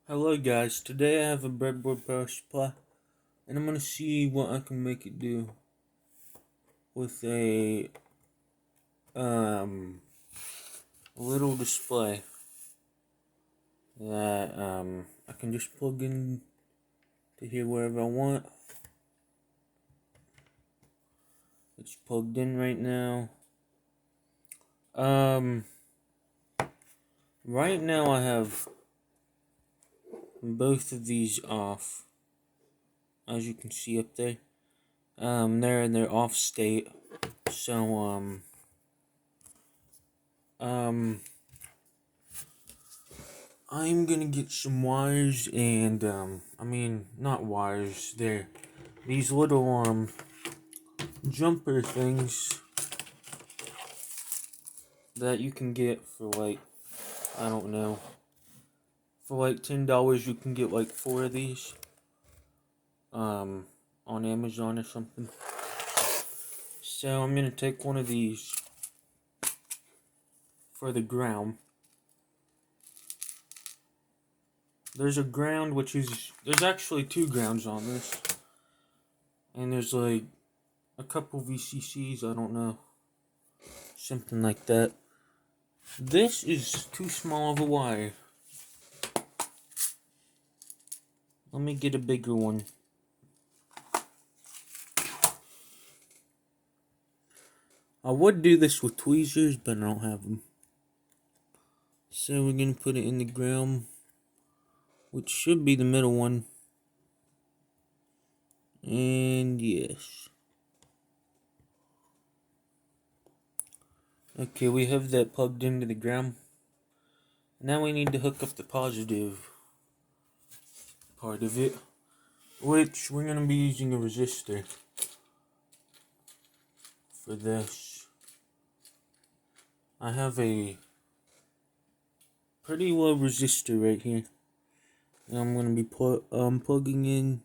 Hello guys, today I have a breadboard power supply and I'm gonna see what I can make it do with a little display that I can just plug in to here wherever I want. It's plugged in right now. Um right now I have both of these off, as you can see up there. They're in their off state. So um I'm gonna get some wires and not wires, they're these little jumper things that you can get for like, I don't know, for like $10 you can get like 4 of these on Amazon or something. So I'm gonna take one of these for the ground. There's a ground there's actually 2 grounds on this. And there's like a couple VCCs, I don't know. Something like that. This is too small of a wire. Let me get a bigger one. I would do this with tweezers, but I don't have them. So we're going to put it in the ground, which should be the middle one. And yes. Okay, we have that plugged into the ground. Now we need to hook up the positive part of it, which we're going to be using a resistor for this. I have a pretty low resistor right here. And I'm going to be plugging in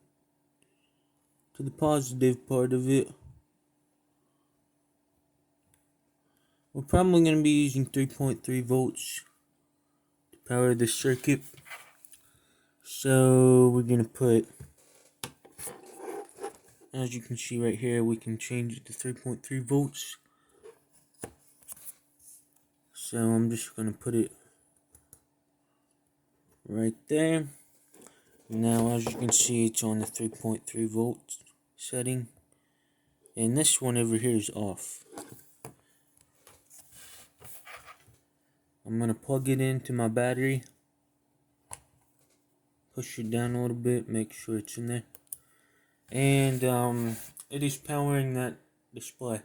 to the positive part of it. We're probably going to be using 3.3 volts to power this circuit. So we're going to put, as you can see right here, we can change it to 3.3 volts. So I'm just going to put it right there. Now as you can see, it's on the 3.3 volts setting. And this one over here is off. I'm going to plug it into my battery. Push it down a little bit, make sure it's in there. And it is powering that display.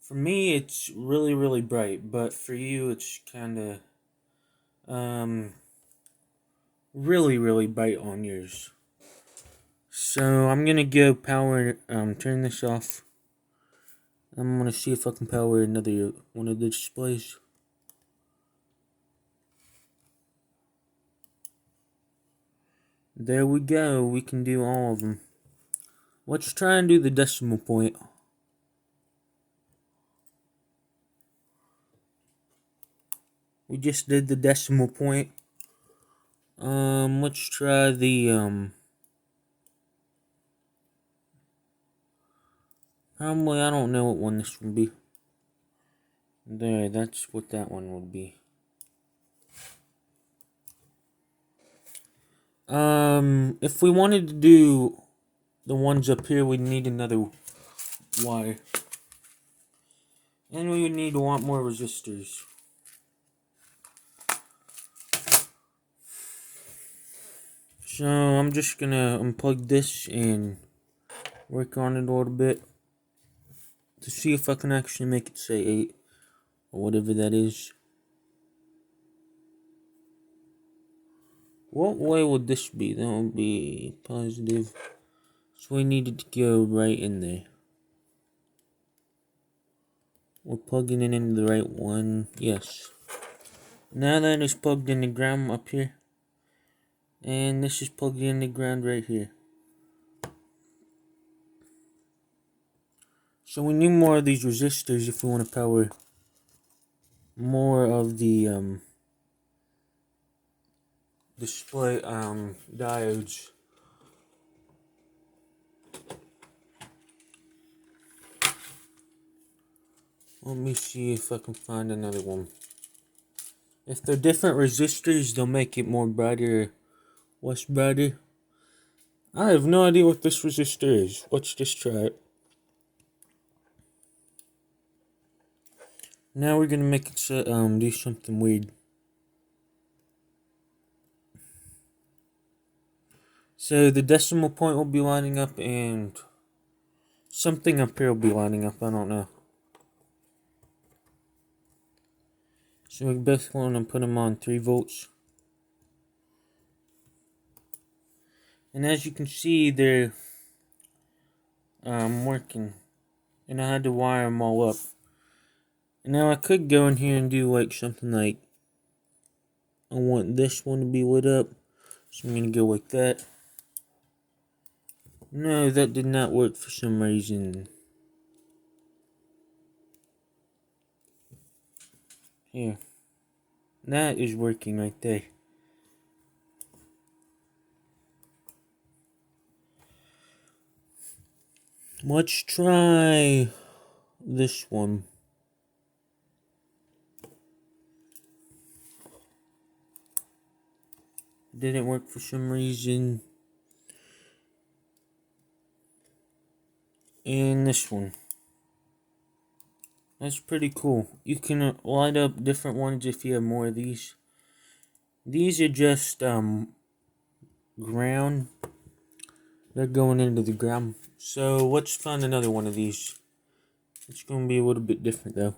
For me, it's really bright, but for you, it's kind of really bright on yours. So I'm gonna go power, turn this off. I'm gonna see if I can power another one of the displays. There we go. We can do all of them. Let's try and do the decimal point. We just did the decimal point. Let's try the probably, I don't know what one this would be. There, that's what that one would be. If we wanted to do the ones up here, we'd need another wire. And we would need a lot more resistors. So I'm just gonna unplug this and work on it a little bit to see if I can actually make it say 8 or whatever that is. What way would this be? That would be positive. So we needed to go right in there. We're plugging it into the right one. Yes. Now that is plugged in the ground up here. And this is plugged in the ground right here. So we need more of these resistors if we want to power more of the display diodes. Let me see if I can find another one. If they're different resistors, they'll make it more brighter, less brighter. I have no idea what this resistor is. Let's just try it. Now we're gonna make it do something weird. So the decimal point will be lining up, and something up here will be lining up. I don't know. So we both want to put them on 3 volts. And as you can see, they're working. And I had to wire them all up. And now I could go in here and do like something like, I want this one to be lit up. So I'm going to go like that. No, that did not work for some reason. Here. That is working right there. Let's try this one. Didn't work for some reason. And this one. That's pretty cool. You can light up different ones if you have more of these. These are just ground. They're going into the ground. So let's find another one of these. It's going to be a little bit different though.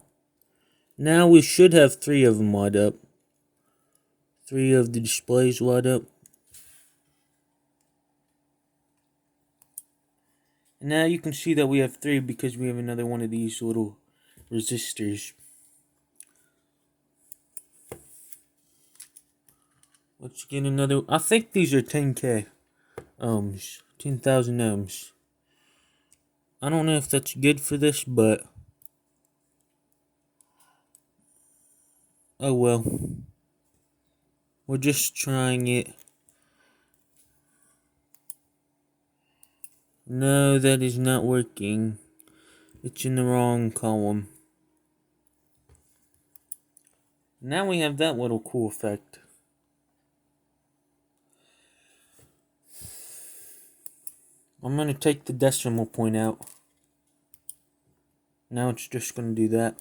Now we should have 3 of them light up. 3 of the displays light up. And now you can see that we have 3 because we have another one of these little resistors. Let's get another. I think these are 10K ohms. 10,000 ohms. I don't know if that's good for this, but oh well. We're just trying it. No, that is not working. It's in the wrong column. Now we have that little cool effect. I'm going to take the decimal point out. Now it's just going to do that.